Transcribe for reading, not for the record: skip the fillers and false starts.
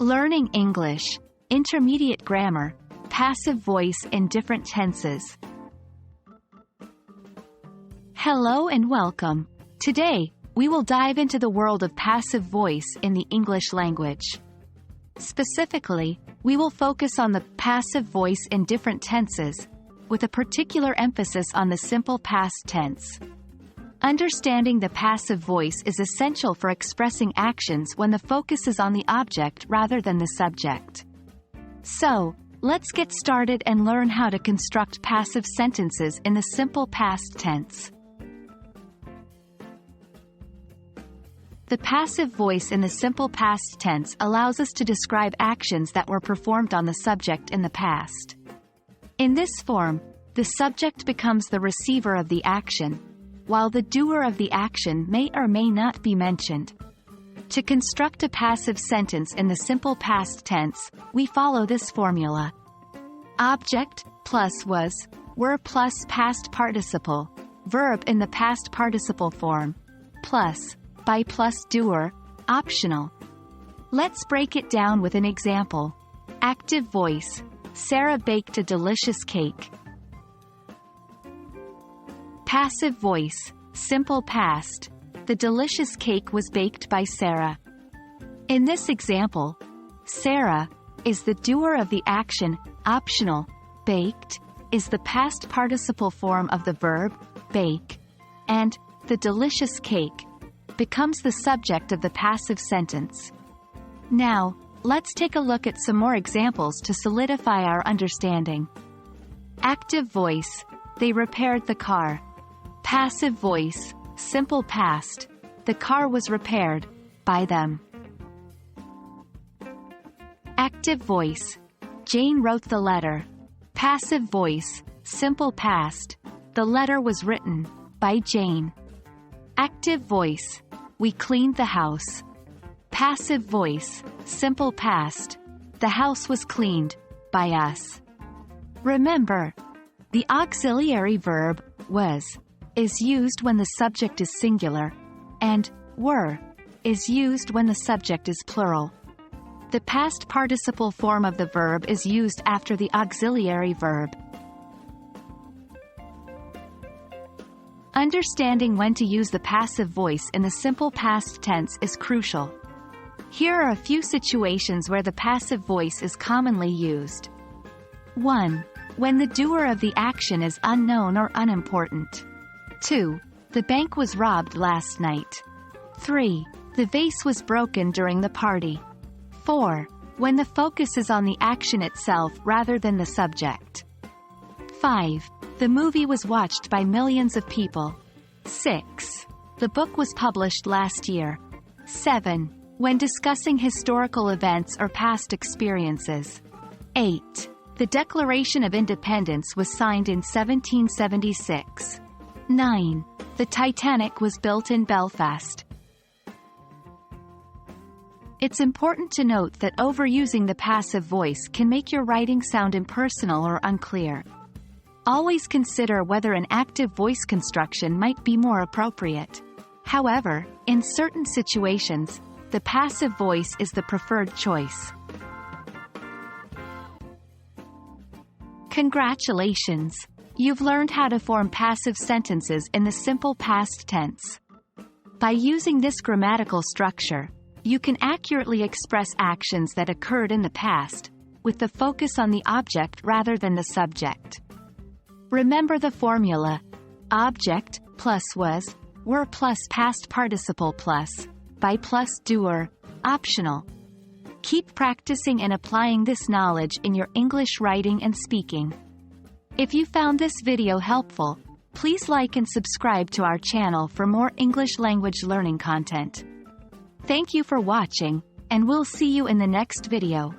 Learning English, Intermediate Grammar, Passive Voice in Different Tenses. Hello and welcome. Today, we will dive into the world of passive voice in the English language. Specifically, we will focus on the passive voice in different tenses, with a particular emphasis on the simple past tense. Understanding the passive voice is essential for expressing actions when the focus is on the object rather than the subject. So, let's get started and learn how to construct passive sentences in the simple past tense. The passive voice in the simple past tense allows us to describe actions that were performed on the subject in the past. In this form, the subject becomes the receiver of the action, while the doer of the action may or may not be mentioned. To construct a passive sentence in the simple past tense, we follow this formula. Object plus was, were plus past participle, verb in the past participle form, plus, by plus doer, optional. Let's break it down with an example. Active voice. Sarah baked a delicious cake. Passive voice, simple past. The delicious cake was baked by Sarah. In this example, Sarah is the doer of the action, optional. Baked is the past participle form of the verb, bake, and the delicious cake becomes the subject of the passive sentence. Now, let's take a look at some more examples to solidify our understanding. Active voice. They repaired the car. Passive voice, simple past. The car was repaired by them. Active voice. Jane wrote the letter. Passive voice, simple past. The letter was written by Jane. Active voice. We cleaned the house. Passive voice, simple past. The house was cleaned by us. Remember, the auxiliary verb was is used when the subject is singular, and were is used when the subject is plural. The past participle form of the verb is used after the auxiliary verb. Understanding when to use the passive voice in the simple past tense is crucial. Here are a few situations where the passive voice is commonly used. 1. When the doer of the action is unknown or unimportant. 2. The bank was robbed last night. 3. The vase was broken during the party. 4. When the focus is on the action itself rather than the subject. 5. The movie was watched by millions of people. 6. The book was published last year. 7. When discussing historical events or past experiences. 8. The Declaration of Independence was signed in 1776. 9. The Titanic was built in Belfast. It's important to note that overusing the passive voice can make your writing sound impersonal or unclear. Always consider whether an active voice construction might be more appropriate. However, in certain situations, the passive voice is the preferred choice. Congratulations! You've learned how to form passive sentences in the simple past tense. By using this grammatical structure, you can accurately express actions that occurred in the past, with the focus on the object rather than the subject. Remember the formula: object plus was, were plus past participle plus, by plus doer, optional. Keep practicing and applying this knowledge in your English writing and speaking. If you found this video helpful, please like and subscribe to our channel for more English language learning content. Thank you for watching, and we'll see you in the next video.